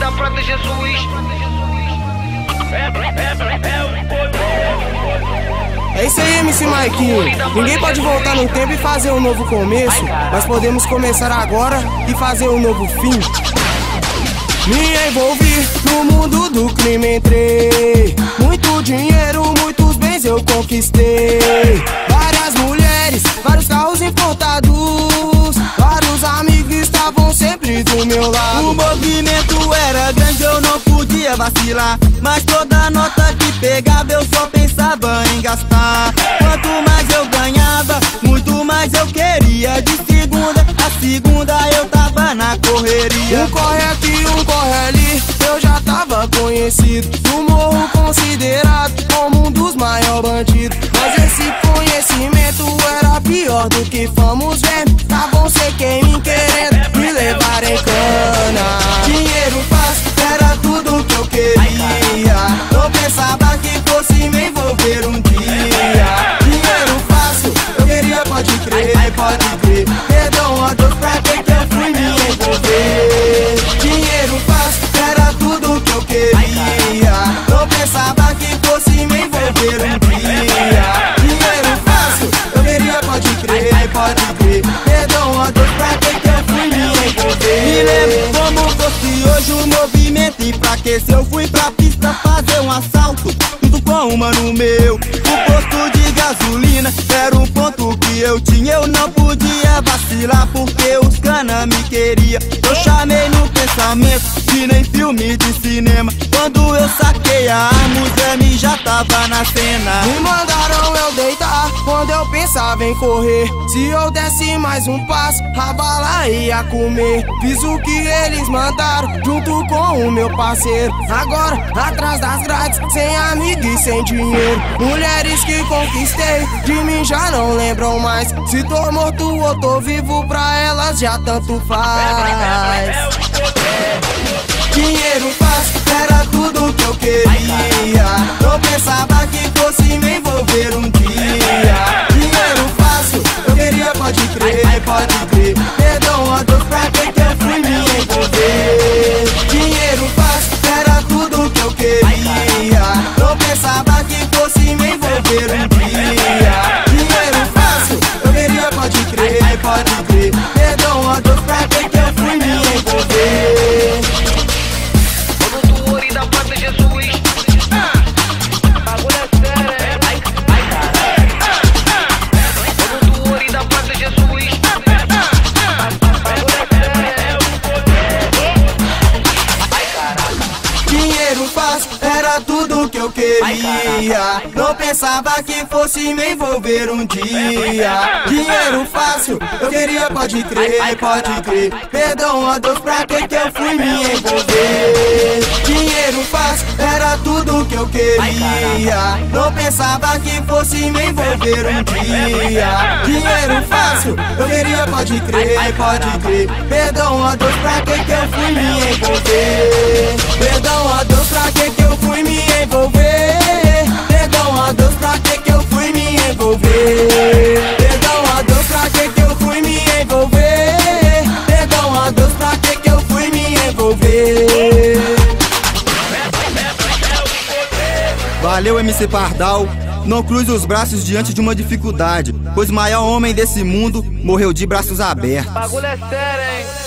da Prata Jesus. É isso aí, MC Maiquinho. Ninguém pode voltar no tempo e fazer um novo começo, mas podemos começar agora e fazer um novo fim. Me envolvi no mundo do crime, entrei. Muito dinheiro, muitos bens eu conquistei. Várias mulheres, vários carros importados. Vários amigos estavam sempre do meu lado. O movimento era grande, eu não podia vacilar. Mas toda nota que pegava eu só pensava em gastar. Quanto mais eu ganhava, muito mais eu queria. De segunda a segunda eu tava na correria. Um corre aqui, um corre ali, eu já tava conhecido. No morro considerado como um dos maiores bandidos. Mas esse conhecimento era pior do que fomos ver. Estavam sem quem me querendo me levar em cana. Dinheiro fácil era tudo que eu queria. Não pensava que fosse me envolver um dia. Dinheiro fácil, eu queria, pode crer, pode crer. Perdão a Deus pra que eu fui me envolver. Dinheiro fácil era tudo que eu queria. Não pensava que fosse me envolver um dia. Dinheiro fácil, eu queria, pode crer, pode crer. Perdão a Deus pra que eu fui me envolver. Me lembro como fosse hoje o movimento enfraqueceu. Eu fui pra pista fazer um assalto junto com um mano meu. O posto de gasolina era um ponto que eu tinha. Eu não podia vacilar porque os cana me queria. Eu chamei no pensamento que nem filme de cinema. Quando eu saquei a arma, o exame já tava na cena. Me mandaram eu deitar quando eu pensava em correr. Se eu desse mais um passo, a bala ia comer. Fiz o que eles mandaram junto com o meu parceiro. Agora atrás das grades, sem amigo e sem dinheiro. Mulheres que conquistei, de mim já não lembram mais. Se tô morto ou tô vivo, pra elas já tanto faz. Dinheiro fácil era tudo que eu queria. Não pensava que fosse me envolver um dia. Dinheiro fácil, eu queria, pode crer, pode crer. Perdão a Deus pra que eu fui me envolver. Dinheiro fácil era tudo que eu queria. Não pensava que fosse me envolver um dia. Dinheiro fácil, eu queria, pode crer, pode crer. Perdão a Deus pra que eu fui me envolver. Todo do ouro e da Prata Jesus. Bagulho é sério, é. Ai caralho. Todo do ouro e da Prata Jesus. Bagulho é sério, ai caralho. Dinheiro fácil era tudo que eu queria. Não pensava que fosse me envolver um dia. Dinheiro fácil, eu queria, pode crer, pode crer. Perdão a Deus pra que eu fui me envolver. Dinheiro fácil era tudo que eu queria. Não pensava que fosse me envolver um dia. Dinheiro fácil, eu queria, pode crer, pode crer. Perdão a Deus pra que eu fui me envolver. Perdão a Deus pra que eu fui me envolver. Perdão a Deus pra que eu fui me envolver. Perdão a Deus pra que eu fui me envolver. Perdão a Deus pra que eu fui me envolver. Valeu, MC Pardal. Não cruze os braços diante de uma dificuldade, pois o maior homem desse mundo morreu de braços abertos. Bagulho é sério, hein.